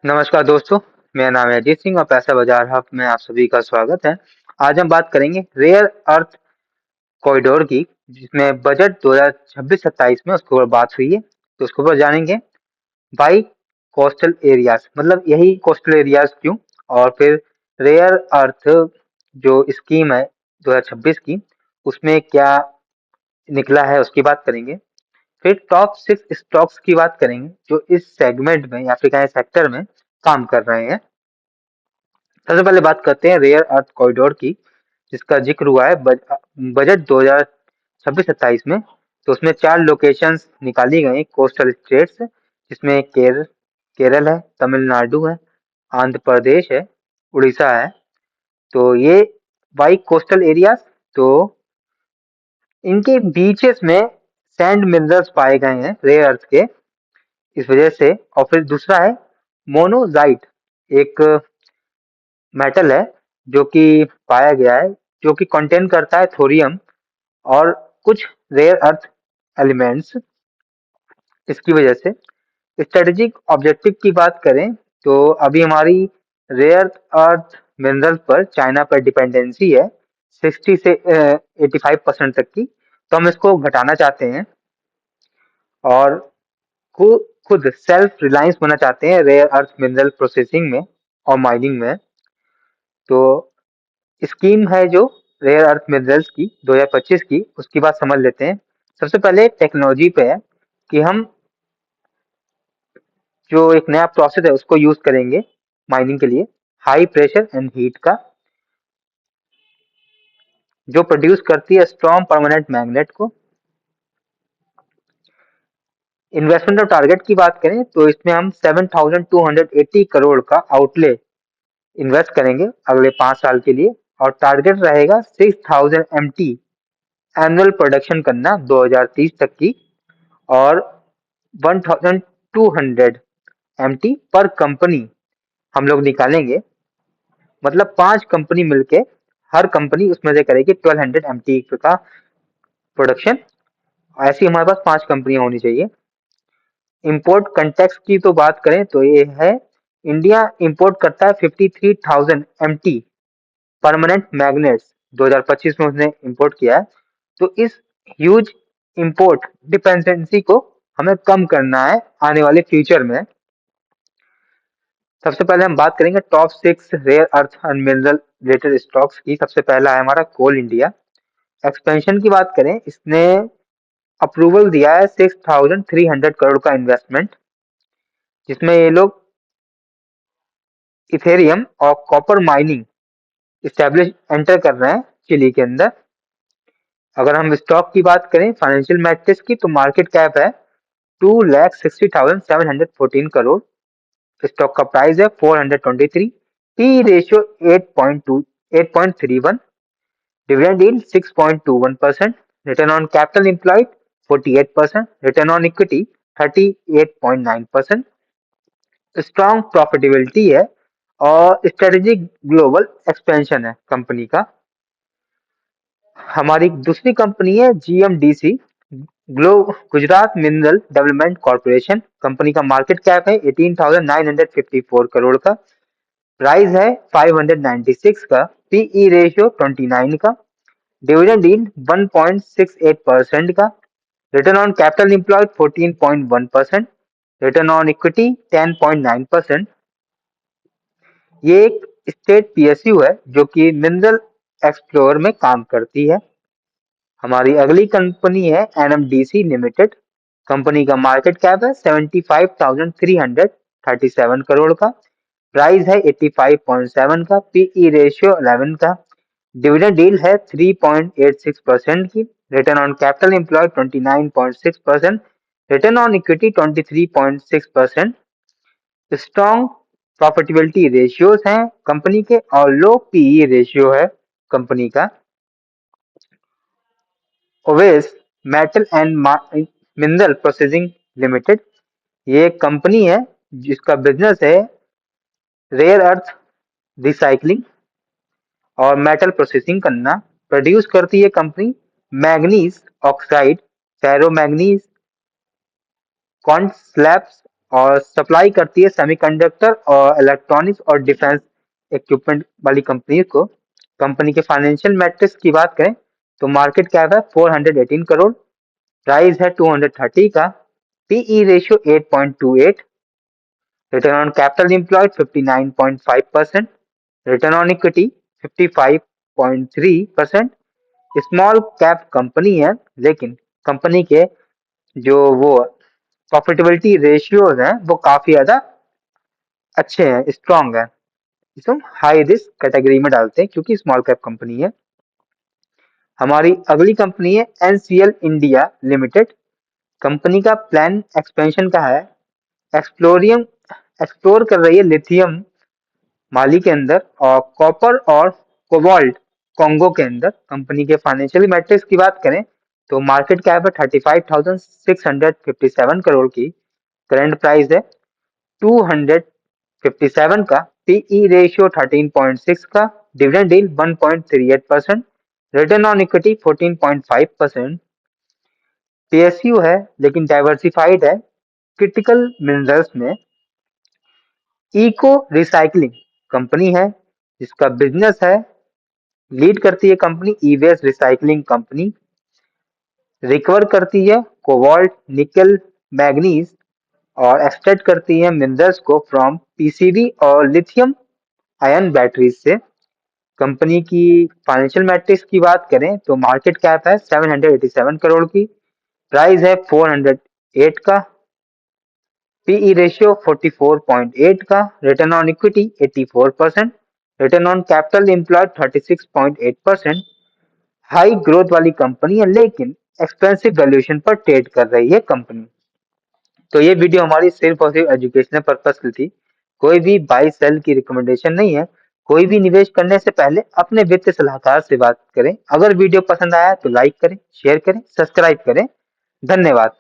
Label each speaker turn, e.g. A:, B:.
A: नमस्कार दोस्तों, मेरा नाम है अजीत सिंह और पैसा बाजार हब में आप सभी का स्वागत है। आज हम बात करेंगे रेयर अर्थ कॉरिडोर की, जिसमें बजट 2026-27 में उसके ऊपर बात हुई है। तो उसके ऊपर जानेंगे बाई कोस्टल एरियाज, मतलब यही कोस्टल एरियाज क्यों, और फिर रेयर अर्थ जो स्कीम है 2026 की, उसमें क्या निकला है उसकी बात करेंगे। फिर टॉप 6 स्टॉक्स की बात करेंगे जो इस सेगमेंट में या फिर कहें सेक्टर में काम कर रहे हैं। सबसे पहले बात करते हैं रेयर अर्थ कॉरिडोर की, जिसका जिक्र हुआ है बजट 2026-27 में। तो उसमें 4 लोकेशंस निकाली गई कोस्टल स्टेट्स, जिसमें केरल है, तमिलनाडु है, आंध्र प्रदेश है, उड़ीसा है। तो ये बाई कोस्टल एरियाज, तो इनके बीचेस में सैंड मिनरल्स पाए गए हैं रेयर अर्थ के, इस वजह से। और फिर दूसरा है मोनोजाइट, एक मेटल है जो कि पाया गया है, जो कि कंटेन करता है थोरियम और कुछ रेयर अर्थ एलिमेंट्स। इसकी वजह से स्ट्रेटेजिक ऑब्जेक्टिव की बात करें तो अभी हमारी रेयर अर्थ मिनरल पर चाइना पर डिपेंडेंसी है 60 से 85% तक की। तो हम इसको घटाना चाहते हैं और खुद सेल्फ रिलायंस होना चाहते हैं रेयर अर्थ मिनरल प्रोसेसिंग में और माइनिंग में। तो स्कीम है जो रेयर अर्थ मिनरल्स की 2025 की, उसकी बात समझ लेते हैं। सबसे पहले टेक्नोलॉजी पे है कि हम जो एक नया प्रोसेस है उसको यूज करेंगे माइनिंग के लिए, हाई प्रेशर एंड हीट का, जो प्रोड्यूस करती है स्ट्रॉन्ग परमानेंट मैग्नेट को। इन्वेस्टमेंट और टारगेट की बात करें तो इसमें हम 7,280 करोड़ का आउटले इन्वेस्ट करेंगे अगले 5 साल के लिए, और टारगेट रहेगा 6,000 MT एनुअल प्रोडक्शन करना 2030 तक की, और 1,200 MT पर कंपनी हम लोग निकालेंगे। मतलब 5 कंपनी मिलके हर कंपनी उसमें से करेगी 1,200 MT का प्रोडक्शन। ऐसी हमारे पास 5 कंपनियां होनी चाहिए। इंपोर्ट कंटेक्स की तो बात करें तो ये है, इंडिया इंपोर्ट करता है 53,000 MT परमानेंट मैग्नेट्स, 2025 में उसने इंपोर्ट किया है। तो इस ह्यूज इंपोर्ट डिपेंडेंसी को हमें कम करना है आने वाले फ्यूचर में। सबसे पहले हम बात करेंगे top 6 rare earth and mineral related stocks की। सबसे पहला है हमारा कोल इंडिया। एक्सपेंशन की बात करें, इसने अप्रूवल दिया है 6,300 करोड़ का इन्वेस्टमेंट, जिसमें ये लोग इथेरियम और कॉपर माइनिंग इस्टेब्लिश एंटर कर रहे हैं चिली के अंदर। अगर हम स्टॉक की बात करें फाइनेंशियल मैट्रिक्स की, तो मार्केट कैप है 2,60,714 करोड़। स्टॉक का प्राइस है 423, P ratio 8.31, dividend yield 6.21%, return on capital employed 48%, return on equity 38.9%। Strong profitability है और स्ट्रेटेजिक ग्लोबल एक्सपेंशन है कंपनी का। हमारी दूसरी कंपनी है GMDC, glow Gujarat mineral development corporation. Company का मार्केट कैप है 18,954 करोड़ का, प्राइस है 596 का, पीई रेशियो 29 का, डिविडेंड यील्ड 1.68% का, return on capital employed 14.1%, return on equity 10.9%। ये एक स्टेट पीएसयू है जो कि मिनरल एक्सप्लोर में काम करती है। हमारी अगली कंपनी है एनएमडीसी लिमिटेड। कंपनी का मार्केट कैप है 75,337 करोड़ का, प्राइस है 85.7 का, पीई रेशियो 11 का, डिविडेंड यील्ड है 3.86% की, return on capital employed 29.6%, return on equity 23.6%। Strong profitability ratios हैं कंपनी के और लो पीई रेशियो है कंपनी का। Owais Metal and Mineral Processing Limited, ये एक कंपनी है जिसका बिजनेस है रेयर अर्थ रिसाइकलिंग और मेटल प्रोसेसिंग करना। प्रोड्यूस करती है company manganese oxide, ferro manganese, कॉन्ट स्लैब्स और सप्लाई करती है सेमीकंडक्टर और इलेक्ट्रॉनिक्स और डिफेंस इक्विपमेंट वाली कंपनी को। कंपनी के फाइनेंशियल मैट्रिक्स की बात करें तो मार्केट कैप है 418 करोड़, प्राइस है 230 का, PE ratio 8.28, return on capital employed 59.5%, return on equity 55.3%। Small cap company है लेकिन कंपनी के जो वो प्रॉफिटेबिलिटी रेशियोज हैं वो काफी ज्यादा अच्छे हैं, स्ट्रांग है। इसको हाई रिस्क कैटेगरी में डालते हैं क्योंकि स्मॉल कैप कंपनी है। हमारी अगली कंपनी है एनसीएल इंडिया लिमिटेड। कंपनी का प्लान एक्सपेंशन का है, एक्सप्लोरियम एक्सप्लोर कर रही है लिथियम माली के अंदर और कॉपर और कोबाल्ट कॉन्गो के अंदर। कंपनी के फाइनेंशियल मैट्रिक्स की बात करें तो मार्केट कैप है 35,657 करोड़ की, करंट प्राइस है 257 का, पीई रेशियो 13.6 का, dividend yield 1.38%, return on equity 14.5%। PSU है लेकिन डाइवर्सिफाइड है क्रिटिकल मिनरल्स में। इको रिसाइकलिंग कंपनी है जिसका बिजनेस है, लीड करती है कंपनी ई वेस्ट रिसाइकलिंग कंपनी, रिकवर करती है कोबाल्ट निकल मैग्नीज और एक्सट्रैक्ट करती है मिनरल्स को फ्रॉम पीसीबी और लिथियम आयन बैटरीज से। कंपनी की फाइनेंशियल मैट्रिक्स की बात करें तो मार्केट कैप है 787 करोड़ की, प्राइस है 408 का, पीई रेशियो 44.8 का, return on equity 84%, return on capital employed 36.8%। High growth वाली कंपनी है लेकिन एक्सपेंसिव वैल्यूएशन पर ट्रेड कर रही है कंपनी। तो ये वीडियो हमारी सिर्फ और सिर्फ एजुकेशनल पर्पस की थी, कोई भी बाई सेल की रिकमेंडेशन नहीं है। कोई भी निवेश करने से पहले अपने वित्तीय सलाहकार से बात करें। अगर वीडियो पसंद आया तो लाइक करें, शेयर करें, सब्सक्राइब करें। धन्यवाद।